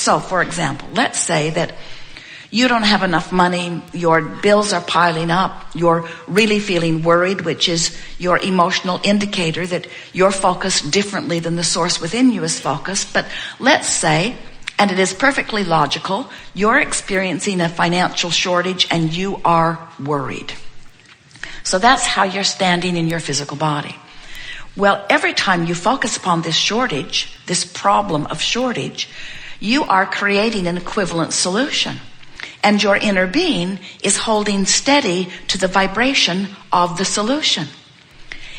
So, for example, let's say that you don't have enough money, your bills are piling up, you're really feeling worried, which is your emotional indicator that you're focused differently than the source within you is focused. But let's say, and it is perfectly logical, you're experiencing a financial shortage and you are worried. So that's how you're standing in your physical body. Well, every time you focus upon this shortage, this problem of shortage, you are creating an equivalent solution. And your inner being is holding steady to the vibration of the solution.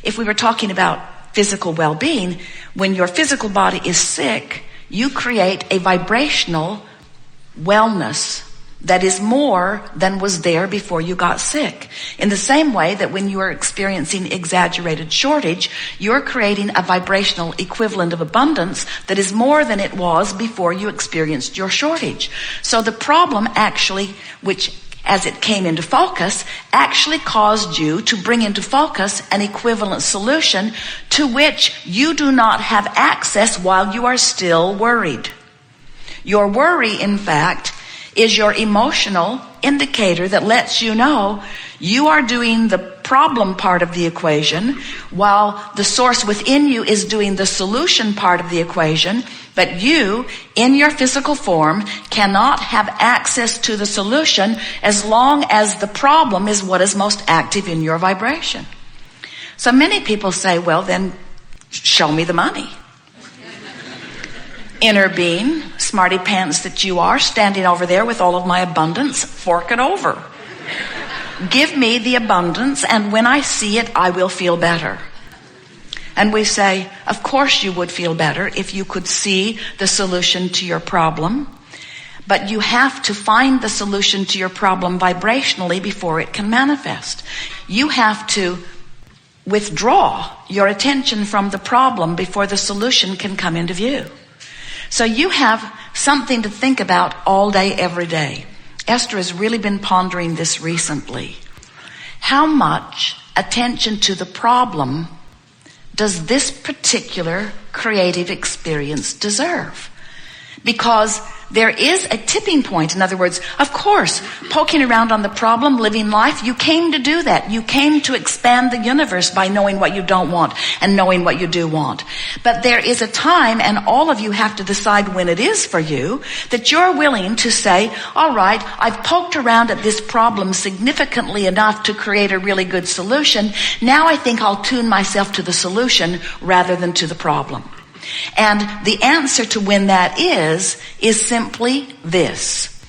If we were talking about physical well-being, when your physical body is sick, you create a vibrational wellness that is more than was there before you got sick. In the same way that when you are experiencing exaggerated shortage, you're creating a vibrational equivalent of abundance that is more than it was before you experienced your shortage. So the problem actually, which as it came into focus, actually caused you to bring into focus an equivalent solution to which you do not have access while you are still worried. Your worry, in fact, is your emotional indicator that lets you know you are doing the problem part of the equation while the source within you is doing the solution part of the equation. But you, in your physical form, cannot have access to the solution as long as the problem is what is most active in your vibration. So many people say, well, then show me the money. Inner being, smarty pants that you are, standing over there with all of my abundance, fork it over. Give me the abundance, and when I see it, I will feel better. And we say, of course you would feel better if you could see the solution to your problem, but you have to find the solution to your problem vibrationally before it can manifest. You have to withdraw your attention from the problem before the solution can come into view. So you have something to think about all day, every day. Esther has really been pondering this recently. How much attention to the problem does this particular creative experience deserve? Because there is a tipping point. In other words, of course, poking around on the problem, living life, you came to do that. You came to expand the universe by knowing what you don't want and knowing what you do want. But there is a time, and all of you have to decide when it is for you, that you're willing to say, all right, I've poked around at this problem significantly enough to create a really good solution. Now I think I'll tune myself to the solution rather than to the problem. And the answer to when that is simply this.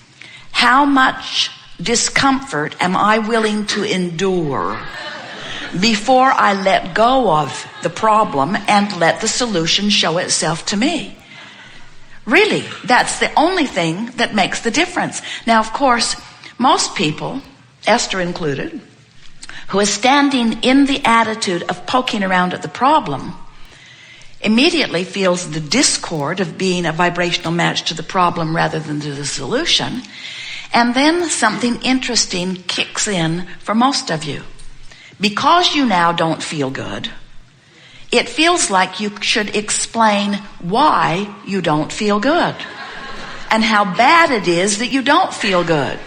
How much discomfort am I willing to endure before I let go of the problem and let the solution show itself to me? Really, that's the only thing that makes the difference. Now, of course, most people, Esther included, who is standing in the attitude of poking around at the problem, immediately feels the discord of being a vibrational match to the problem rather than to the solution. And then something interesting kicks in for most of you. Because you now don't feel good, it feels like you should explain why you don't feel good and how bad it is that you don't feel good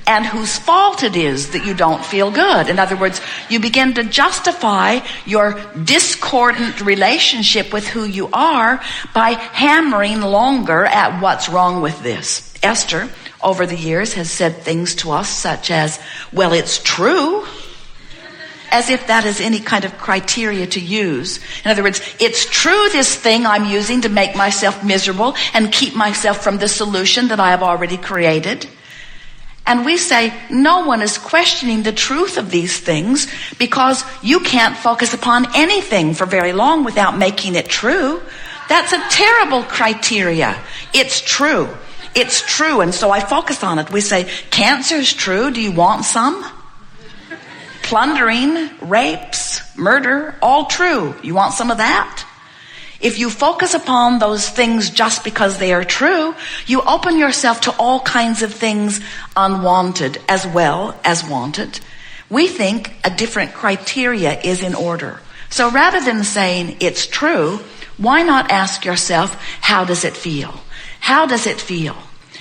and whose fault it is that you don't feel good. In other words, you begin to justify your discordant relationship with who you are by hammering longer at what's wrong with this. Esther, over the years, has said things to us such as, well, it's true, as if that is any kind of criteria to use. In other words, it's true, this thing I'm using to make myself miserable and keep myself from the solution that I have already created. And we say, no one is questioning the truth of these things because you can't focus upon anything for very long without making it true. That's a terrible criteria. It's true. It's true. And so I focus on it. We say, cancer's true. Do you want some? Plundering, rapes, murder, all true. You want some of that? If you focus upon those things just because they are true, you open yourself to all kinds of things unwanted as well as wanted. We think a different criteria is in order. So rather than saying it's true, why not ask yourself, how does it feel? How does it feel?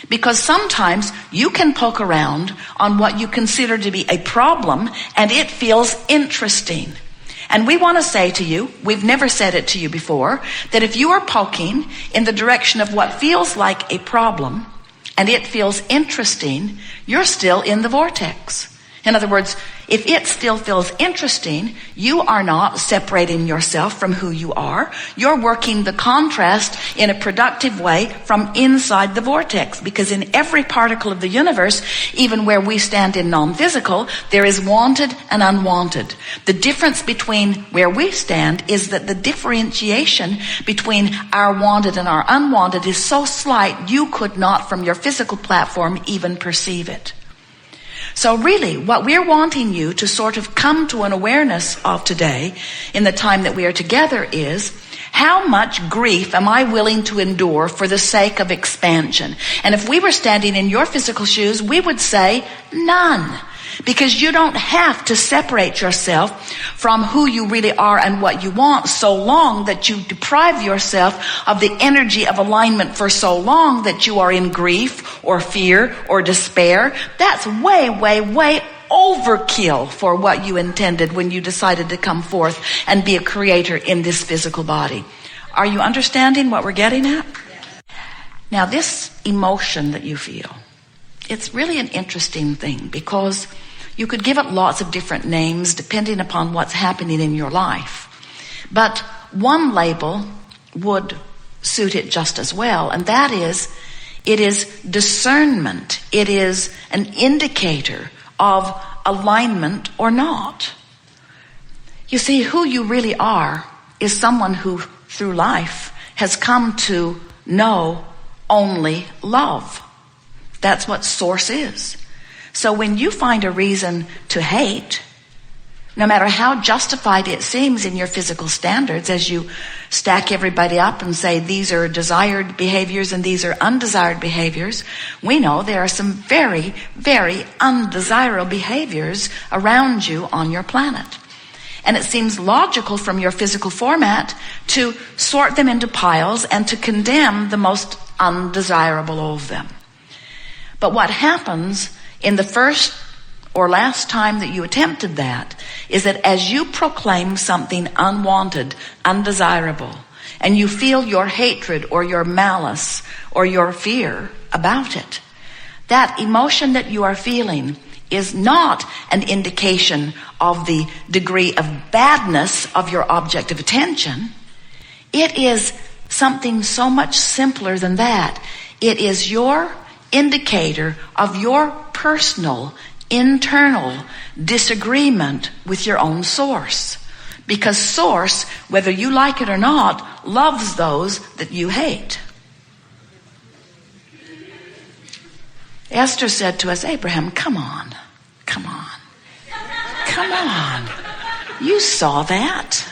Because sometimes you can poke around on what you consider to be a problem and it feels interesting. And we want to say to you, we've never said it to you before, that if you are poking in the direction of what feels like a problem and it feels interesting, you're still in the vortex. In other words, if it still feels interesting, you are not separating yourself from who you are. You're working the contrast in a productive way from inside the vortex, because in every particle of the universe, even where we stand in non-physical, there is wanted and unwanted. The difference between where we stand is that the differentiation between our wanted and our unwanted is so slight you could not from your physical platform even perceive it. So really, what we're wanting you to sort of come to an awareness of today, in the time that we are together, is how much grief am I willing to endure for the sake of expansion? And if we were standing in your physical shoes, we would say none. Because you don't have to separate yourself from who you really are and what you want so long that you deprive yourself of the energy of alignment for so long that you are in grief or fear or despair. That's way, way, way overkill for what you intended when you decided to come forth and be a creator in this physical body. Are you understanding what we're getting at? Now, this emotion that you feel, it's really an interesting thing, because you could give it lots of different names depending upon what's happening in your life. But one label would suit it just as well, and that is, it is discernment. It is an indicator of alignment or not. You see, who you really are is someone who, through life, has come to know only love. That's what source is. So when you find a reason to hate, no matter how justified it seems in your physical standards, as you stack everybody up and say these are desired behaviors and these are undesired behaviors, we know there are some very, very undesirable behaviors around you on your planet. And it seems logical from your physical format to sort them into piles and to condemn the most undesirable of them. But what happens in the first or last time that you attempted that is that as you proclaim something unwanted, undesirable, and you feel your hatred or your malice or your fear about it, that emotion that you are feeling is not an indication of the degree of badness of your object of attention. It is something so much simpler than that. It is your indicator of your personal, internal disagreement with your own source. Because source, whether you like it or not, loves those that you hate. Esther said to us, Abraham, come on. You saw that.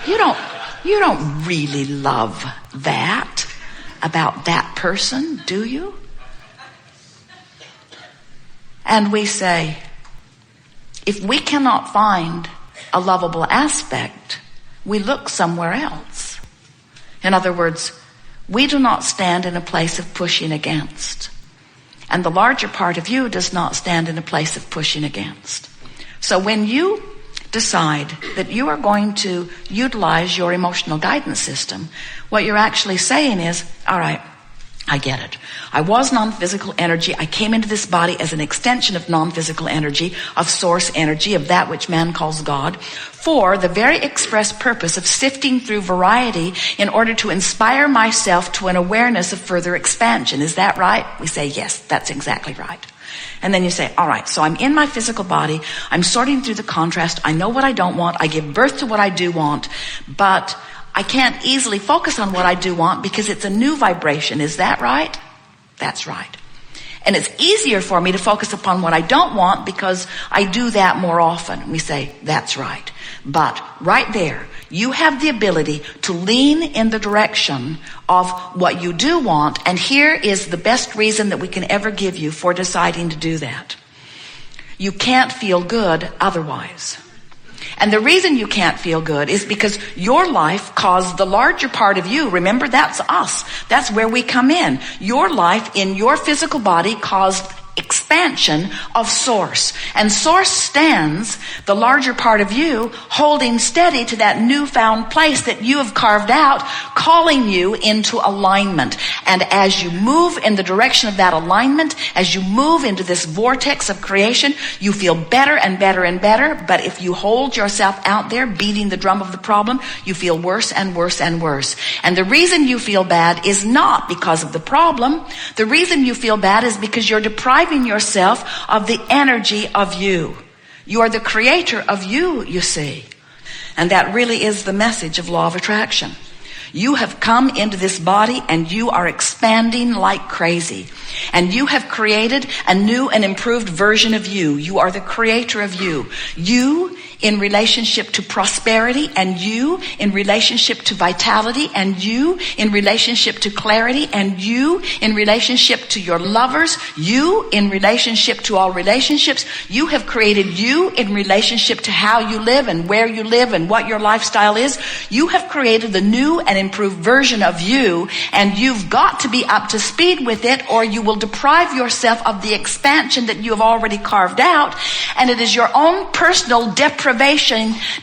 You don't really love that about that person, do you? And we say, if we cannot find a lovable aspect, we look somewhere else. In other words, we do not stand in a place of pushing against. And the larger part of you does not stand in a place of pushing against. So when you decide that you are going to utilize your emotional guidance system, what you're actually saying is, all right, I get it. I was non-physical energy. I came into this body as an extension of non-physical energy, of source energy, of that which man calls God, for the very express purpose of sifting through variety in order to inspire myself to an awareness of further expansion. Is that right? We say, yes, that's exactly right. And then you say, all right, so I'm in my physical body. I'm sorting through the contrast. I know what I don't want. I give birth to what I do want, but I can't easily focus on what I do want because it's a new vibration. Is that right? That's right. And it's easier for me to focus upon what I don't want because I do that more often. We say, that's right. But right there, you have the ability to lean in the direction of what you do want. And here is the best reason that we can ever give you for deciding to do that. You can't feel good otherwise. And the reason you can't feel good is because your life caused the larger part of you. Remember, that's us. That's where we come in. Your life in your physical body caused expansion of source. And source stands, the larger part of you, holding steady to that newfound place that you have carved out, calling you into alignment. And as you move in the direction of that alignment, as you move into this vortex of creation, you feel better and better and better. But if you hold yourself out there beating the drum of the problem, you feel worse and worse and worse. And the reason you feel bad is not because of the problem. The reason you feel bad is because you're depriving yourself of the energy of you. You are the creator of you, you see. And that really is the message of law of attraction. You have come into this body and you are expanding like crazy. And you have created a new and improved version of you. You are the creator of you. You in relationship to prosperity, and you in relationship to vitality, and you in relationship to clarity, and you in relationship to your lovers, you in relationship to all relationships. You have created you in relationship to how you live and where you live and what your lifestyle is. You have created the new and improved version of you, and you've got to be up to speed with it, or you will deprive yourself of the expansion that you have already carved out. And it is your own personal deprivation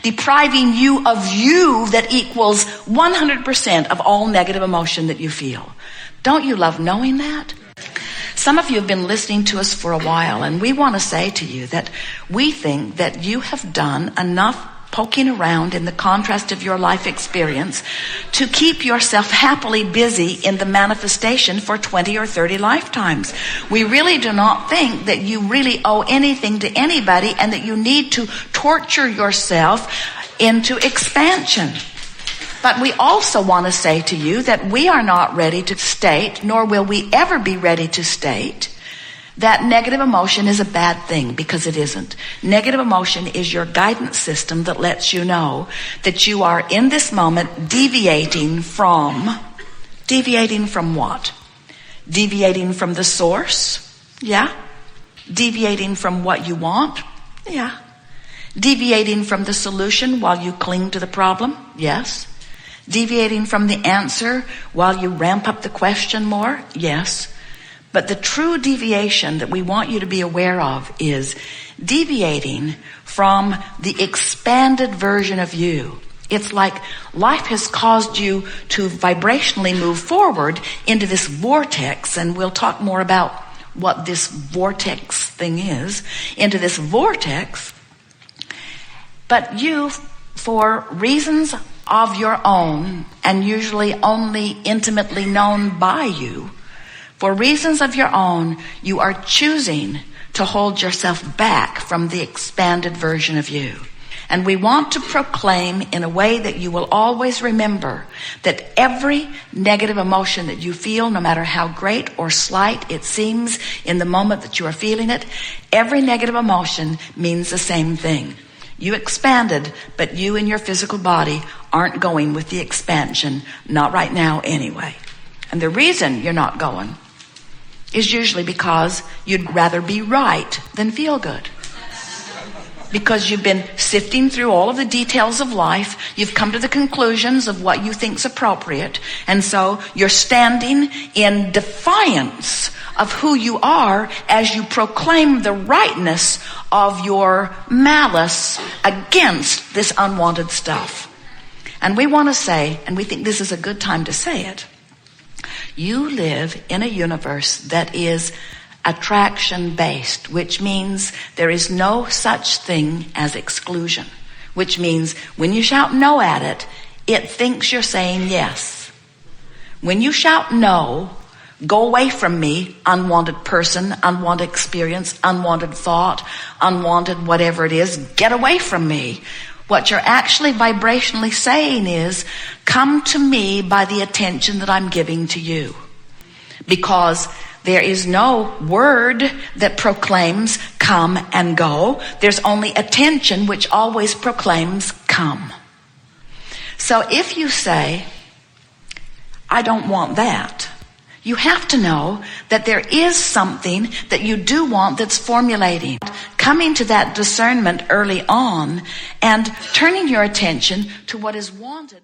depriving you of you that equals 100% of all negative emotion that you feel. Don't you love knowing that? Some of you have been listening to us for a while, and we want to say to you that we think that you have done enough poking around in the contrast of your life experience to keep yourself happily busy in the manifestation for 20 or 30 lifetimes. We really do not think that you really owe anything to anybody and that you need to torture yourself into expansion. But we also want to say to you that we are not ready to state, nor will we ever be ready to state, that negative emotion is a bad thing, because it isn't. Negative emotion is your guidance system that lets you know that you are in this moment deviating from what? Deviating from the source? Yeah. Deviating from what you want? Yeah. Deviating from the solution while you cling to the problem? Yes. Deviating from the answer while you ramp up the question more? Yes. But the true deviation that we want you to be aware of is deviating from the expanded version of you. It's like life has caused you to vibrationally move forward into this vortex, and we'll talk more about what this vortex thing is, into this vortex. But you, for reasons of your own, and usually only intimately known by you, for reasons of your own, you are choosing to hold yourself back from the expanded version of you. And we want to proclaim in a way that you will always remember that every negative emotion that you feel, no matter how great or slight it seems in the moment that you are feeling it, every negative emotion means the same thing. You expanded, but you in your physical body aren't going with the expansion, not right now anyway. And the reason you're not going is usually because you'd rather be right than feel good. Because you've been sifting through all of the details of life, you've come to the conclusions of what you think's appropriate, and so you're standing in defiance of who you are as you proclaim the rightness of your malice against this unwanted stuff. And we want to say, and we think this is a good time to say it, you live in a universe that is attraction-based, which means there is no such thing as exclusion, which means when you shout no at it, it thinks you're saying yes. When you shout no, go away from me, unwanted person, unwanted experience, unwanted thought, unwanted whatever it is, get away from me. What you're actually vibrationally saying is, come to me by the attention that I'm giving to you. Because there is no word that proclaims come and go. There's only attention which always proclaims come. So if you say, I don't want that, you have to know that there is something that you do want that's formulating. coming to that discernment early on and turning your attention to what is wanted.